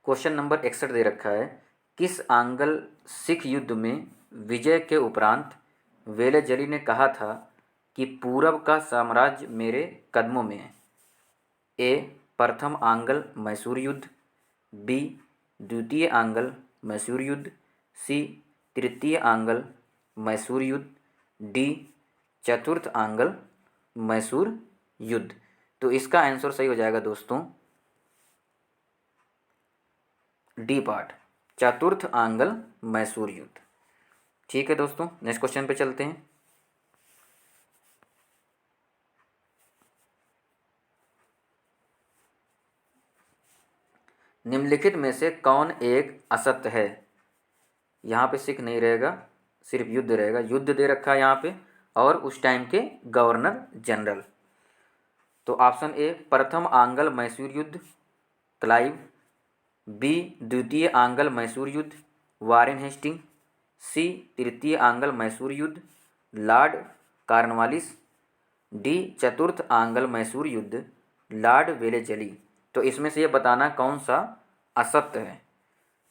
Question number 61 दे रखा है, किस आंग्ल सिख युद्ध में विजय के उपरांत वेलेजली ने कहा था कि पूरब का साम्राज्य मेरे कदमों में है? ए प्रथम आंग्ल मैसूर युद्ध, बी द्वितीय आंग्ल मैसूर युद्ध, सी तृतीय आंग्ल मैसूर युद्ध, डी चतुर्थ आंग्ल मैसूर युद्ध। तो इसका आंसर सही हो जाएगा दोस्तों डी पार्ट, चतुर्थ आंग्ल मैसूर युद्ध। ठीक है दोस्तों, नेक्स्ट क्वेश्चन पे चलते हैं। निम्नलिखित में से कौन एक असत्य है? यहाँ पे सिख नहीं रहेगा, सिर्फ युद्ध रहेगा। युद्ध दे रखा है यहाँ पे और उस टाइम के गवर्नर जनरल। तो ऑप्शन ए प्रथम आंग्ल मैसूर युद्ध क्लाइव, बी द्वितीय आंग्ल मैसूर युद्ध वारेन हेस्टिंग, सी तृतीय आंग्ल मैसूर युद्ध लॉर्ड कॉर्नवालिस, डी चतुर्थ आंग्ल मैसूर युद्ध लॉर्ड वेलेजली। तो इसमें से ये बताना कौन सा असत्य है।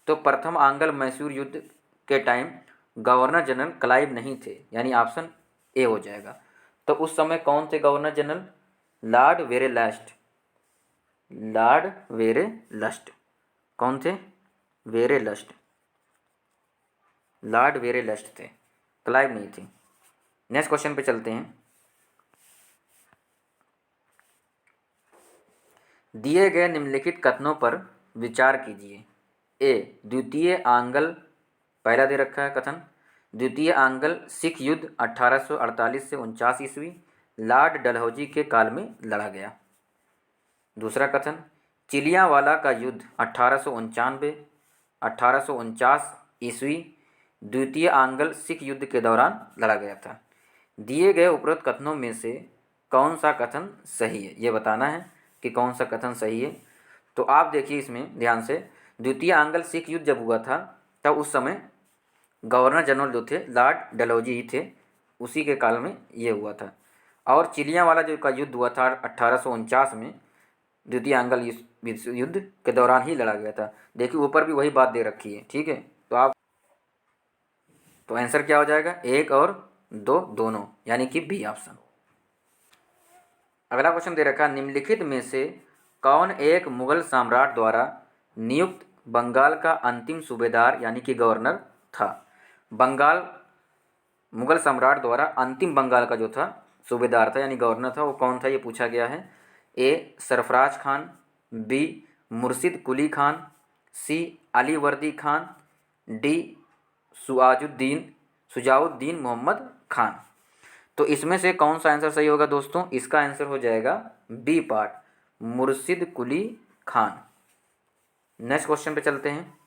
तो प्रथम आंग्ल मैसूर युद्ध के टाइम गवर्नर जनरल क्लाइव नहीं थे, यानी ऑप्शन ए हो जाएगा। तो उस समय कौन थे गवर्नर जनरल? लॉर्ड वेरेलस्ट। लॉर्ड वेरेलस्ट कौन थे? वेरेलस्ट, लॉर्ड वेरेलस्ट थे, क्लाइव नहीं थे। नेक्स्ट क्वेश्चन पे चलते हैं। दिए गए निम्नलिखित कथनों पर विचार कीजिए। ए द्वितीय आंग्ल, पहला दे रखा है कथन, द्वितीय आंग्ल सिख युद्ध 1848 से 49 ईस्वी लॉर्ड डलहौजी के काल में लड़ा गया। दूसरा कथन, चिलियांवाला का युद्ध 1849 ईस्वी द्वितीय आंग्ल सिख युद्ध के दौरान लड़ा गया था। दिए गए उपरोक्त कथनों में से कौन सा कथन सही है, ये बताना है कि कौन सा कथन सही है। तो आप देखिए इसमें ध्यान से, द्वितीय आंग्ल सिख युद्ध जब हुआ था तब उस समय गवर्नर जनरल जो थे लॉर्ड डलहौजी ही थे, उसी के काल में ये हुआ था। और चिलियांवाला जो का युद्ध हुआ था 1849 में द्वितीय आंग्ल युद्ध के दौरान ही लड़ा गया था। देखिए ऊपर भी वही बात दे रखी है, ठीक है। तो आंसर क्या हो जाएगा? एक और दो दोनों, यानी कि बी ऑप्शन। अगला क्वेश्चन दे रखा, निम्नलिखित में से कौन एक मुगल सम्राट द्वारा नियुक्त बंगाल का अंतिम सूबेदार यानी कि गवर्नर था? बंगाल मुगल सम्राट द्वारा अंतिम बंगाल का जो था सूबेदार था यानी गवर्नर था, वो कौन था ये पूछा गया है। ए सरफराज खान, बी मुर्शिद कुली खान, सी अली वर्दी खान, डी सुजाउद्दीन मोहम्मद खान। तो इसमें से कौन सा आंसर सही होगा दोस्तों? इसका आंसर हो जाएगा बी पार्ट, मुर्शिद कुली खान। नेक्स्ट क्वेश्चन पे चलते हैं।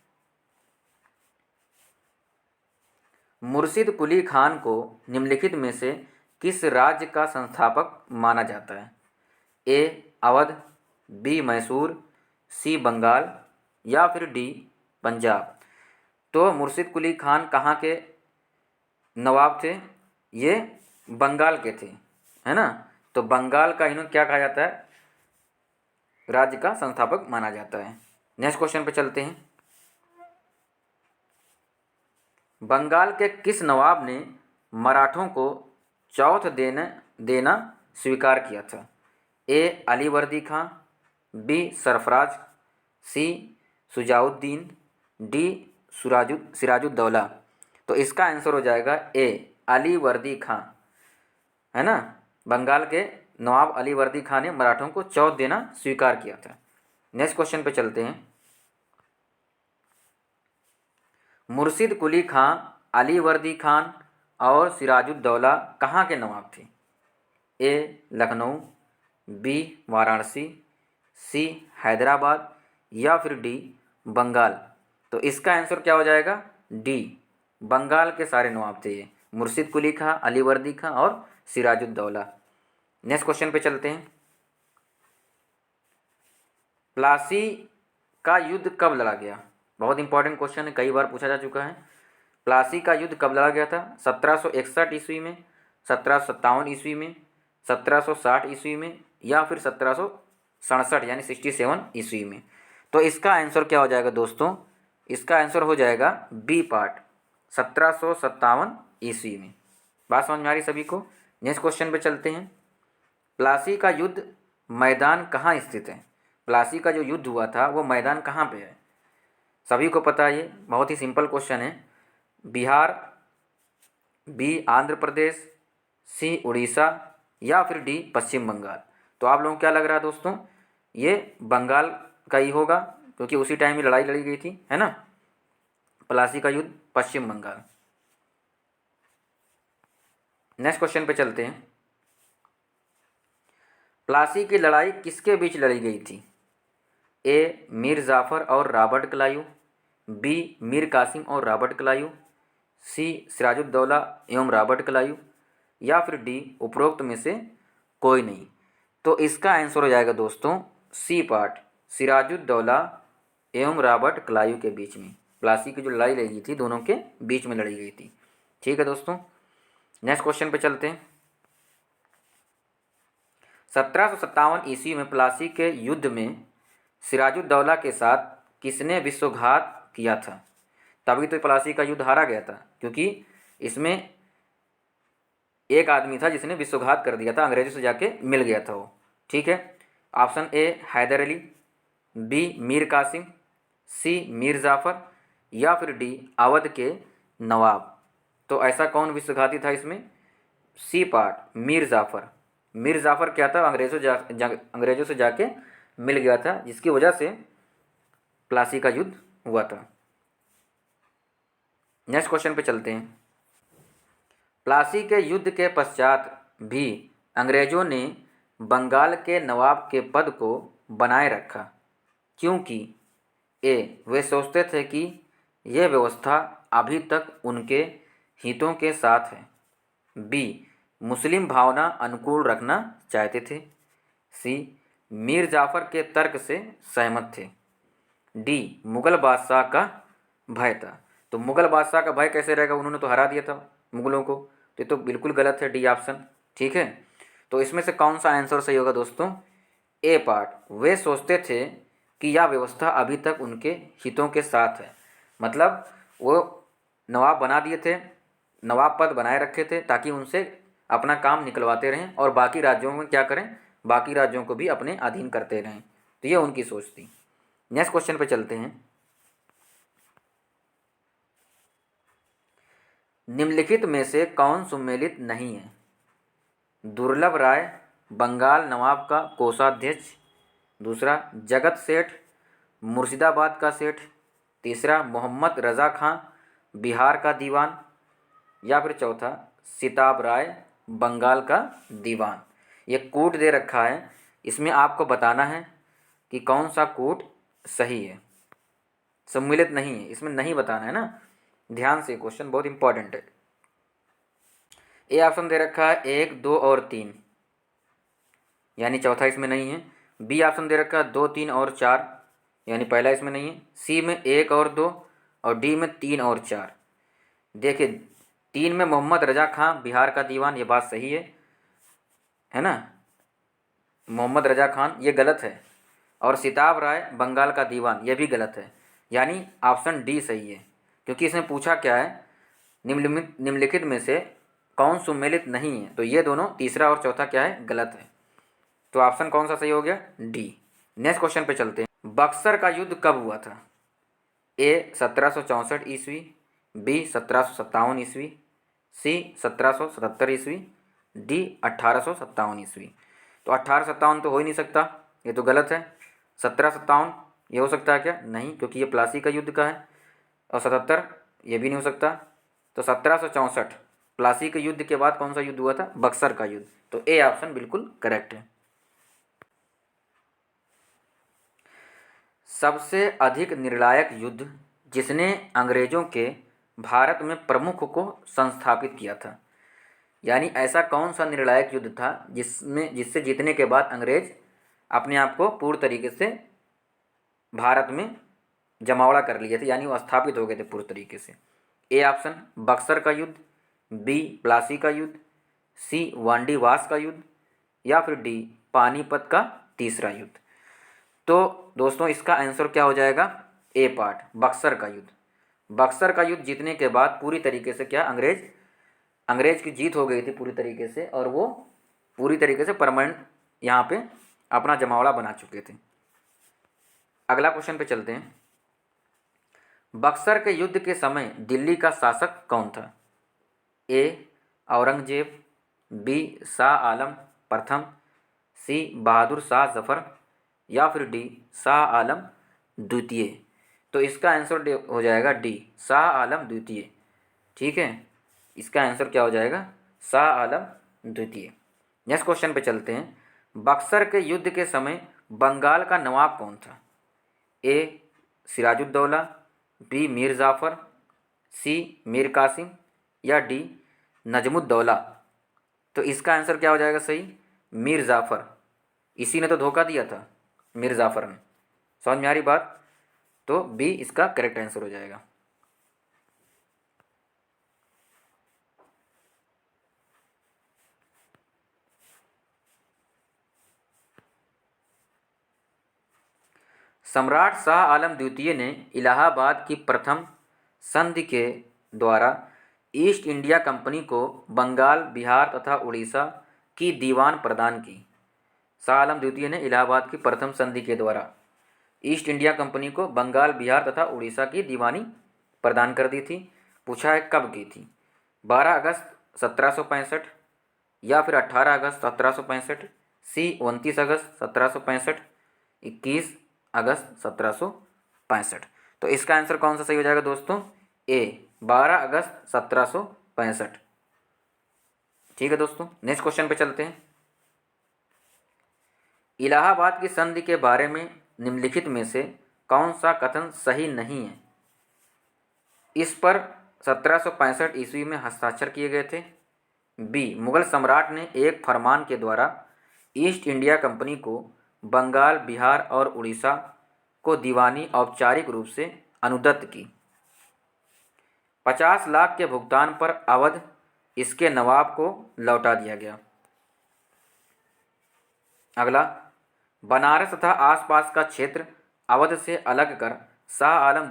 मुर्शिद कुली खान को निम्नलिखित में से किस राज्य का संस्थापक माना जाता है? ए अवध, बी मैसूर, सी बंगाल या फिर डी पंजाब। तो मुर्शिद कुली खान कहाँ के नवाब थे? ये बंगाल के थे, है ना। तो बंगाल का इन्होंने क्या कहा जाता है? राज्य का संस्थापक माना जाता है। नेक्स्ट क्वेश्चन पे चलते हैं। बंगाल के किस नवाब ने मराठों को चौथ देना स्वीकार किया था? ए अली वर्दी खां, बी सरफराज, सी सुजाउद्दीन, डी सिराजुद्दौला। तो इसका आंसर हो जाएगा ए अली वर्दी खां, है ना। बंगाल के नवाब अली वर्दी खां ने मराठों को चौथ देना स्वीकार किया था। नेक्स्ट क्वेश्चन पे चलते हैं। मुर्शिद कुली खां, अली वर्दी खान और सिराजुद्दौला कहाँ के नवाब थे? ए लखनऊ, बी वाराणसी, सी हैदराबाद या फिर डी बंगाल। तो इसका आंसर क्या हो जाएगा? डी बंगाल के सारे नवाब थे ये, मुर्शिद कुली खां, अली वर्दी खां और सिराजुद्दौला। नेक्स्ट क्वेश्चन पे चलते हैं। प्लासी का युद्ध कब लड़ा गया? बहुत इंपॉर्टेंट क्वेश्चन है, कई बार पूछा जा चुका है। प्लासी का युद्ध कब लड़ा गया था? 1761 ईस्वी में, 1757 ईस्वी में, 1760 ईस्वी में या फिर 1767 यानी 67 ईस्वी में। तो इसका आंसर क्या हो जाएगा दोस्तों? इसका आंसर हो जाएगा बी पार्ट, 1757 ईस्वी में। बात समझ में आ रही सभी को? नेक्स्ट क्वेश्चन पे चलते हैं। प्लासी का युद्ध मैदान कहाँ स्थित है? प्लासी का जो युद्ध हुआ था वो मैदान कहाँ पे है? सभी को पता है, ये बहुत ही सिंपल क्वेश्चन है। बिहार, बी आंध्र प्रदेश, सी उड़ीसा, या फिर डी पश्चिम बंगाल। तो आप लोगों को क्या लग रहा है दोस्तों? ये बंगाल का ही होगा, क्योंकि उसी टाइम में लड़ाई लड़ी गई थी, है ना। प्लासी का युद्ध पश्चिम बंगाल। नेक्स्ट क्वेश्चन पे चलते हैं। प्लासी की लड़ाई किसके बीच लड़ी गई थी? ए मीर जाफ़र और Robert Clive, B Mir Qasim और रॉबर्ट क्लाइव, सी सिराजुद्दौला एवं रॉबर्ट क्लाइव, या फिर डी उपरोक्त में से कोई नहीं। तो इसका आंसर हो जाएगा दोस्तों सी पार्ट, सिराजुद्दौला एवं रॉबर्ट क्लाइव के बीच में प्लासी की जो लड़ाई लड़ी थी दोनों के बीच में लड़ी गई थी। ठीक है दोस्तों, नेक्स्ट क्वेश्चन पे चलते हैं। 1757 ईस्वी में प्लासी के युद्ध में सिराजुद्दौला के साथ किसने विश्वघात किया था? तभी तो प्लासी का युद्ध हारा गया था, क्योंकि इसमें एक आदमी था जिसने विश्वघात कर दिया था, अंग्रेजों से जाके मिल गया था वो। ठीक है, option A Haidar Ali, B Mir Qasim, C Mir Jafar, या फिर डी अवध के नवाब। तो ऐसा कौन विश्वघाती था इसमें? C part Mir Jafar. मीर जाफ़र क्या था? अंग्रेज़ों से जाके मिल गया था, जिसकी वजह से प्लासी का युद्ध हुआ था। नेक्स्ट क्वेश्चन पे चलते हैं। प्लासी के युद्ध के पश्चात भी अंग्रेज़ों ने बंगाल के नवाब के पद को बनाए रखा, क्योंकि ए वे सोचते थे कि यह व्यवस्था अभी तक उनके हितों के साथ है, बी मुस्लिम भावना अनुकूल रखना चाहते थे, सी मीर जाफ़र के तर्क से सहमत थे, डी मुग़ल बादशाह का भय था। तो मुग़ल बादशाह का भय कैसे रहेगा? उन्होंने तो हरा दिया था मुग़लों को, तो ये तो बिल्कुल गलत है, डी ऑप्शन। ठीक है, तो इसमें से कौन सा आंसर सही होगा दोस्तों? ए पार्ट, वे सोचते थे कि यह व्यवस्था अभी तक उनके हितों के साथ है। मतलब वो नवाब बना दिए थे, नवाब पद बनाए रखे थे ताकि उनसे अपना काम निकलवाते रहें और बाकी राज्यों में क्या करें, बाकी राज्यों को भी अपने अधीन करते रहें। तो ये उनकी सोच थी। नेक्स्ट क्वेश्चन पे चलते हैं। निम्नलिखित में से कौन सुमेलित नहीं है? दुर्लभ राय बंगाल नवाब का कोषाध्यक्ष, दूसरा जगत सेठ मुर्शिदाबाद का सेठ, तीसरा मोहम्मद रज़ा खां बिहार का दीवान, या फिर चौथा सिताब राय बंगाल का दीवान। ये कूट दे रखा है, इसमें आपको बताना है कि कौन सा कूट सही है। सम्मिलित नहीं है, इसमें नहीं बताना है ना, ध्यान से, क्वेश्चन बहुत इंपॉर्टेंट है। ए ऑप्शन दे रखा है 1, 2 और 3, यानी चौथा इसमें नहीं है। बी ऑप्शन दे रखा है 2, 3 और 4, यानी पहला इसमें नहीं है। सी में 1 और 2, और डी में 3 और 4। देखिए 3 में मोहम्मद रज़ा खां बिहार का दीवान, ये बात सही है ना, मोहम्मद रज़ा खान ये गलत है, और सिताब राय बंगाल का दीवान ये भी गलत है, यानी ऑप्शन डी सही है। क्योंकि इसमें पूछा क्या है, निम्नलिखित में से कौन सुमेलित नहीं है, तो ये दोनों तीसरा और चौथा क्या है, गलत है। तो ऑप्शन कौन सा सही हो गया? डी। नेक्स्ट क्वेश्चन पे चलते हैं। बक्सर का युद्ध कब हुआ था? ए 1764 ईस्वी, बी 1757 ईस्वी, सी 1777 ईस्वी, डी 1857 ईस्वी। तो 1857 तो हो ही नहीं सकता, ये तो गलत है। 1757 ये हो सकता है क्या? नहीं, क्योंकि ये प्लासी का युद्ध का है। और 77 ये भी नहीं हो सकता। तो 1764 प्लासी के युद्ध के बाद कौन सा युद्ध हुआ था? बक्सर का युद्ध। तो ए ऑप्शन बिल्कुल करेक्ट है। सबसे अधिक निर्णायक युद्ध जिसने अंग्रेजों के भारत में प्रमुख को संस्थापित किया था, यानी ऐसा कौन सा निर्णायक युद्ध था जिससे जीतने के बाद अंग्रेज अपने आप को पूर्ण तरीके से भारत में जमावड़ा कर लिए थे, यानी वो स्थापित हो गए थे पूर्ण तरीके से। ए ऑप्शन बक्सर का युद्ध, बी प्लासी का युद्ध, सी वांडीवास का युद्ध, या फिर डी पानीपत का तीसरा युद्ध। तो दोस्तों इसका आंसर क्या हो जाएगा, ए पार्ट, बक्सर का युद्ध। बक्सर का युद्ध जीतने के बाद पूरी तरीके से क्या, अंग्रेज की जीत हो गई थी पूरी तरीके से, और वो पूरी तरीके से परमानेंट यहाँ पे अपना जमावड़ा बना चुके थे। अगला क्वेश्चन पे चलते हैं। बक्सर के युद्ध के समय दिल्ली का शासक कौन था? ए औरंगजेब, बी शाह आलम प्रथम, सी बहादुर शाह जफर, या फिर डी शाह आलम द्वितीय। तो इसका आंसर हो जाएगा डी, शाह आलम द्वितीय। ठीक है, इसका आंसर क्या हो जाएगा, शाह आलम द्वितीय। नेक्स्ट क्वेश्चन पे चलते हैं। बक्सर के युद्ध के समय बंगाल का नवाब कौन था? ए सिराजुद्दौला, बी मीर जाफ़र, सी मीर कासिम, या डी नजमुद्दौला। तो इसका आंसर क्या हो जाएगा सही, मीर जाफ़र। इसी ने तो धोखा दिया था, मीर जाफ़र ने। समझ में आ रही बात? तो बी इसका करेक्ट आंसर हो जाएगा। सम्राट शाह आलम द्वितीय ने इलाहाबाद की प्रथम संधि के द्वारा ईस्ट इंडिया कंपनी को बंगाल, बिहार तथा उड़ीसा की दीवान प्रदान की। शाह आलम द्वितीय ने इलाहाबाद की प्रथम संधि के द्वारा ईस्ट इंडिया कंपनी को बंगाल, बिहार तथा उड़ीसा की दीवानी प्रदान कर दी थी। पूछा है कब की थी, 12 अगस्त 1765, या फिर 18 अगस्त 1765, सी 29 अगस्त 1765, 21 अगस्त 1765। तो इसका आंसर कौन सा सही हो जाएगा दोस्तों, ए 12 अगस्त 1765। ठीक है दोस्तों, नेक्स्ट क्वेश्चन पे चलते हैं। इलाहाबाद की संधि के बारे में निम्नलिखित में से कौन सा कथन सही नहीं है? इस पर 1765 ईस्वी में हस्ताक्षर किए गए थे। बी मुगल सम्राट ने एक फरमान के द्वारा ईस्ट इंडिया कंपनी को बंगाल, बिहार और उड़ीसा को दीवानी औपचारिक रूप से अनुदत्त की। 50 लाख के भुगतान पर अवध इसके नवाब को लौटा दिया गया। अगला, बनारस तथा आसपास का क्षेत्र अवध से अलग कर शाह आलम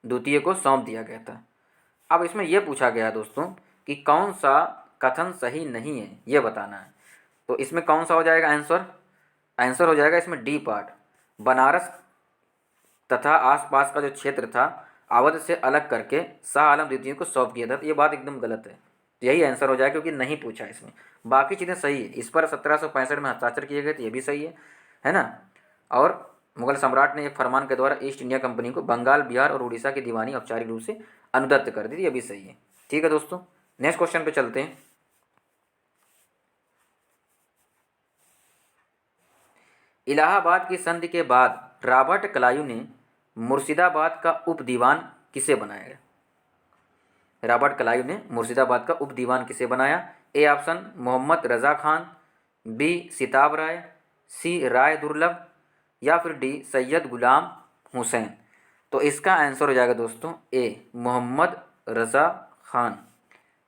द्वितीय को सौंप दिया गया था। अब इसमें यह पूछा गया है दोस्तों कि कौन सा कथन सही नहीं है, ये बताना है। तो इसमें कौन सा हो जाएगा आंसर? आंसर हो जाएगा इसमें डी पार्ट, बनारस तथा आसपास का जो क्षेत्र था अवध से अलग करके शाह आलम द्वितीय को सौंप दिया था। तो ये बात एकदम गलत है, यही आंसर हो जाएगा क्योंकि नहीं पूछा इसमें। बाकी चीज़ें सही है, इस पर 1765 में हस्ताक्षर किए गए थे, ये भी सही है ना। और मुगल सम्राट ने एक फरमान के द्वारा ईस्ट इंडिया कंपनी को बंगाल, बिहार और उड़ीसा की दीवानी औपचारिक रूप से अनुदत्त कर दी थी, ये भी सही है। ठीक है दोस्तों, नेक्स्ट क्वेश्चन पे चलते हैं। इलाहाबाद की संधि के बाद रॉबर्ट क्लाइव ने मुर्शिदाबाद का उप दीवान किसे बनाया? रॉबर्ट क्लाइव ने मुर्शिदाबाद का उप दीवान किसे बनाया? A option Mohammad Raza Khan, B Sitab Rai, C Rai Durlabh, या फिर डी सैयद गुलाम हुसैन। तो इसका आंसर हो जाएगा दोस्तों ए मोहम्मद रज़ा खान।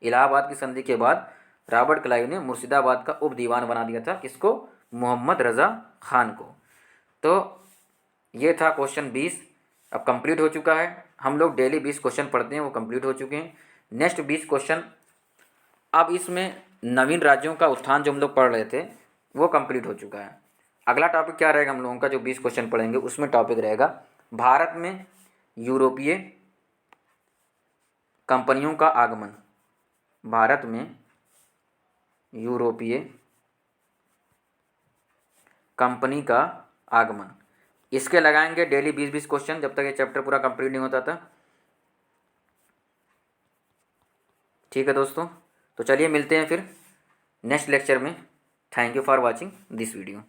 इलाहाबाद की संधि के बाद रॉबर्ट क्लाइव ने मुर्शिदाबाद का उप दीवान बना दिया था, किसको? मोहम्मद रज़ा खान को। तो ये था क्वेश्चन 20, अब कंप्लीट हो चुका है। हम लोग डेली 20 क्वेश्चन पढ़ते हैं, वो कंप्लीट हो चुके हैं। नेक्स्ट 20 क्वेश्चन, अब इसमें नवीन राज्यों का उत्थान जो हम लोग पढ़ रहे थे वो कंप्लीट हो चुका है। अगला टॉपिक क्या रहेगा हम लोगों का, जो 20 क्वेश्चन पढ़ेंगे उसमें टॉपिक रहेगा भारत में यूरोपीय कंपनियों का आगमन। भारत में यूरोपीय कंपनी का आगमन, इसके लगाएंगे डेली 20-20 क्वेश्चन जब तक ये चैप्टर पूरा कंप्लीट नहीं होता था। ठीक है दोस्तों, तो चलिए मिलते हैं फिर नेक्स्ट लेक्चर में। Thank you for watching this video.